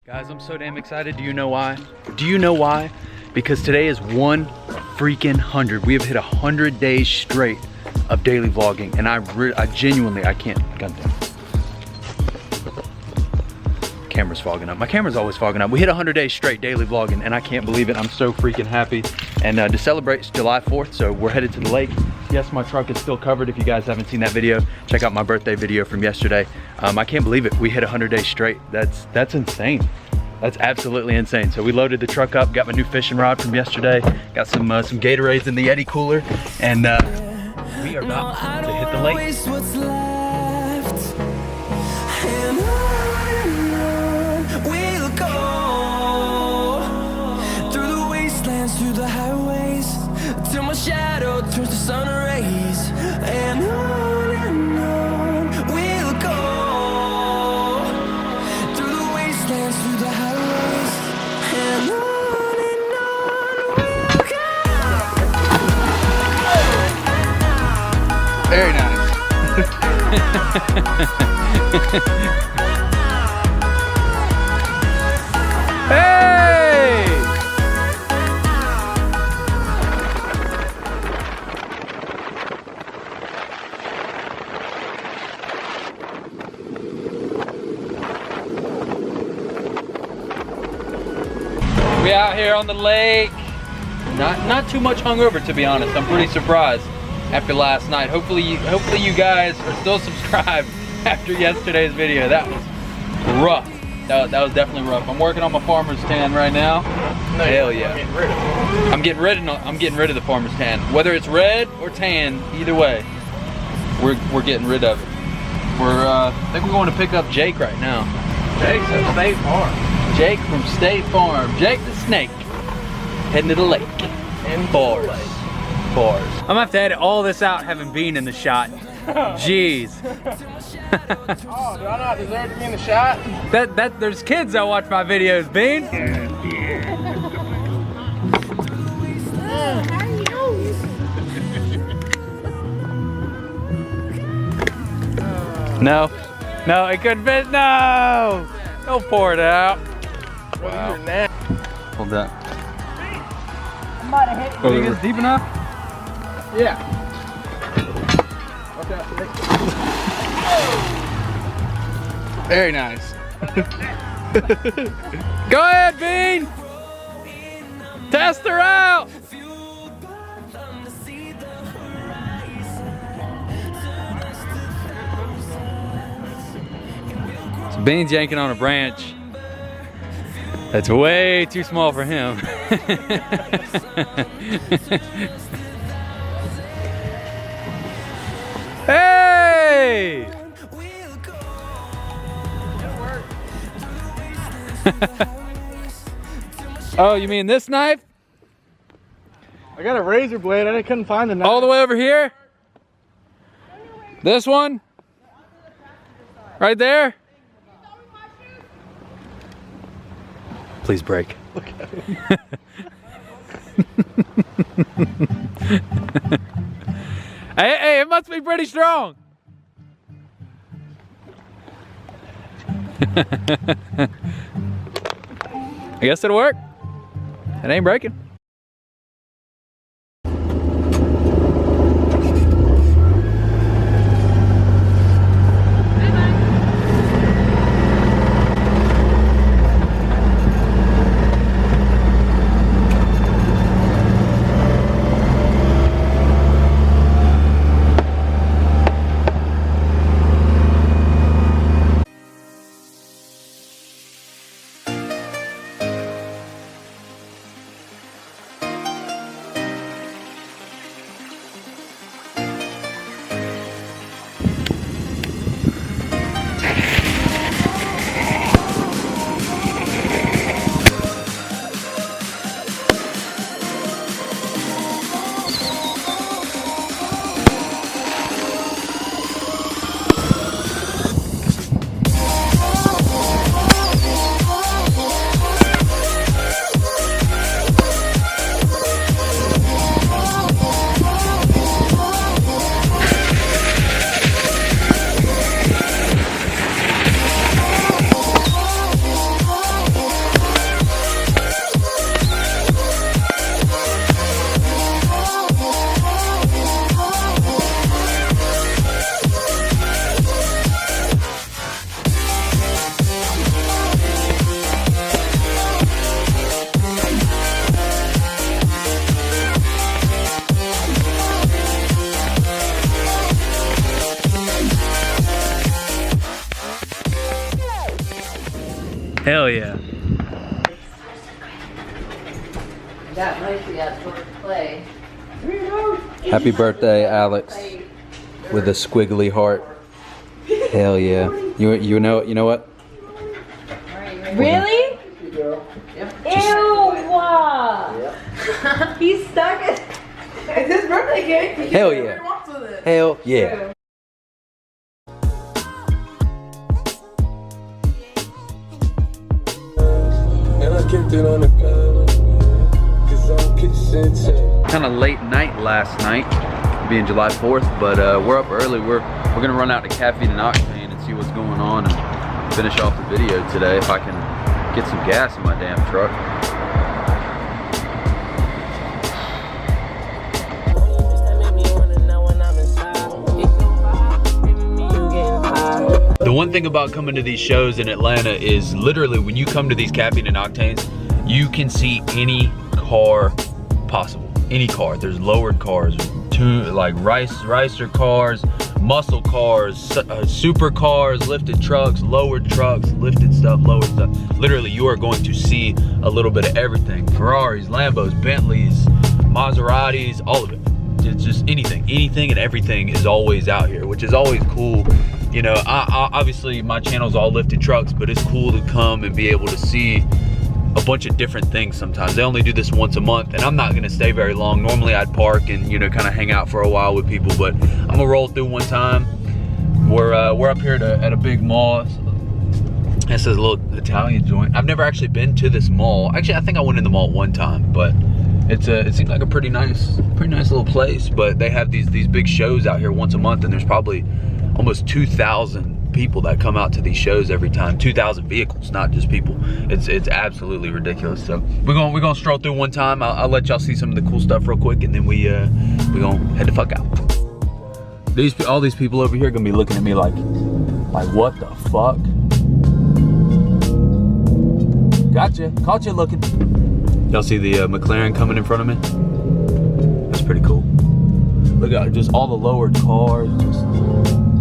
Guys, I'm so damn excited. Do you know why? Do you know why? Because today is 100. We have hit 100 days straight of daily vlogging, and I genuinely, I can't. Goddamn. Camera's fogging up. My camera's always fogging up. We hit 100 days straight daily vlogging, and I can't believe it. I'm so freaking happy. And to celebrate, it's July 4th, so we're headed to the lake. Yes, my truck is still covered. If you guys haven't seen that video, check out my birthday video from yesterday. I can't believe it. We hit 100 days straight. That's insane. That's absolutely insane. So we loaded the truck up, got my new fishing rod from yesterday, got some Gatorades in the Yeti cooler, and we are about to hit the lake. We'll go through the wastelands, through the highways, till my shadow turns to sun rays, and on we'll go through the wastelands, through the highways, and on we'll go. Very nice. Hey! We out here on the lake. Not too much hungover, to be honest. I'm pretty surprised after last night. Hopefully you guys are still subscribed after yesterday's video. That was rough. That was definitely rough. I'm working on my farmer's tan right now. No, hell yeah. I'm getting rid of the farmer's tan. Whether it's red or tan, either way, we're getting rid of it. I think we're going to pick up Jake right now. Jake's at State Farm. Jake from State Farm. Jake the Snake. Heading to the lake. In Bars. I'm gonna have to edit all this out having Bean in the shot. Jeez. Oh, do I not deserve to be in the shot? There's kids that watch my videos, Bean. No, it couldn't fit. No, don't pour it out. Wow. Hold that. I might have hit You think it's deep enough? Yeah. Okay. Very nice. Go ahead, Bean. Test her out. So Bean's yanking on a branch. That's way too small for him. Hey! Oh, you mean this knife? I got a razor blade. I couldn't find the knife. All the way over here? This one? Right there? Please break. Look at him. Hey, it must be pretty strong. I guess it'll work. It ain't breaking. Hell yeah. Got mostly out towards the play. Happy birthday, Alex, with a squiggly heart. Hell yeah. You know what? Really? Ew! He's stuck. It's his birthday cake. Hell yeah. Hell yeah. Kind of late night last night, being July 4th, but we're up early. We're gonna run out to Caffeine and Octane and see what's going on and finish off the video today if I can get some gas in my damn truck. The one thing about coming to these shows in Atlanta is literally when you come to these Caffeine and Octanes, you can see any car possible. Any car. There's lowered cars, like ricer cars, muscle cars, super cars, lifted trucks, lowered trucks, lifted stuff, lowered stuff. Literally, you are going to see a little bit of everything. Ferraris, Lambos, Bentleys, Maseratis, all of it. It's just anything and everything is always out here, which is always cool. You know, I obviously my channel's all lifted trucks, but it's cool to come and be able to see a bunch of different things sometimes. They only do this once a month, and I'm not gonna stay very long. Normally I'd park and, you know, kind of hang out for a while with people, but I'm gonna roll through one time. We're up here at a big mall. This is a little Italian joint. I've never actually been to this mall. Actually, I think I went in the mall one time, but it seems like a pretty nice little place. But they have these big shows out here once a month, and there's probably almost 2,000 people that come out to these shows every time. 2,000 vehicles, not just people. It's absolutely ridiculous. So we're gonna stroll through one time. I'll let y'all see some of the cool stuff real quick, and then we gonna head the fuck out. All these people over here are gonna be looking at me like what the fuck? Gotcha, caught you looking. Y'all see the McLaren coming in front of me? That's pretty cool. Look at just all the lowered cars, just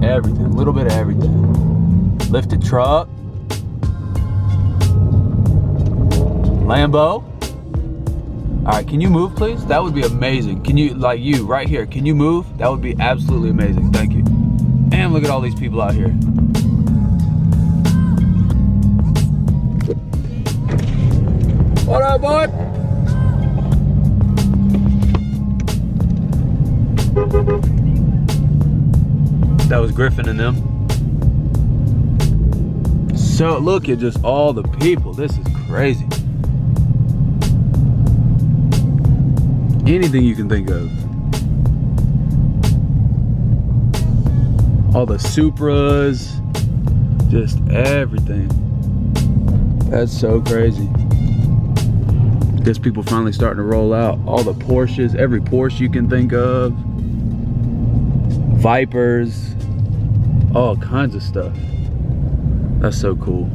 everything, a little bit of everything. Lifted truck. Lambo. All right, can you move, please? That would be amazing. Can you, like you, right here, can you move? That would be absolutely amazing, thank you. And look at all these people out here. What up, bud? That was Griffin and them. So look at just all the people. This is crazy. Anything you can think of. All the Supras, just everything. That's so crazy. Guess people finally starting to roll out. All the Porsches, every Porsche you can think of. Vipers, all kinds of stuff. That's so cool.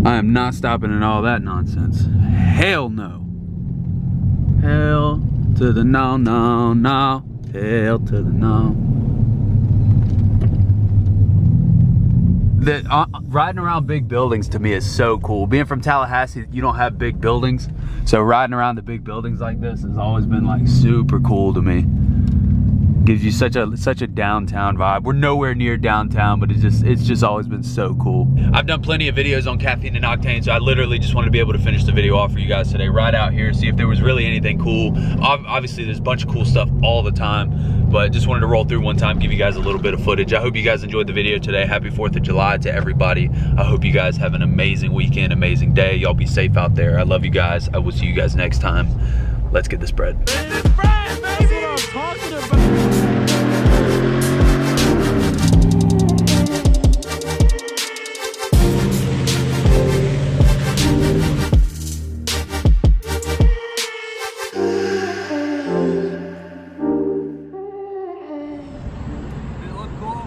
I am not stopping in all that nonsense. Hell no. Hell to the no, no, no. Hell to the no. Riding around big buildings to me is so cool. Being from Tallahassee, you don't have big buildings. So riding around the big buildings like this has always been like super cool to me. Gives you such a downtown vibe. We're nowhere near downtown, but it's just always been so cool. I've done plenty of videos on Caffeine and Octane, so I literally just wanted to be able to finish the video off for you guys today. Ride out here, see if there was really anything cool. Obviously, there's a bunch of cool stuff all the time, but just wanted to roll through one time, give you guys a little bit of footage. I hope you guys enjoyed the video today. Happy 4th of July to everybody. I hope you guys have an amazing weekend, amazing day. Y'all be safe out there. I love you guys. I will see you guys next time. Let's get this bread. That's what I'm talking about.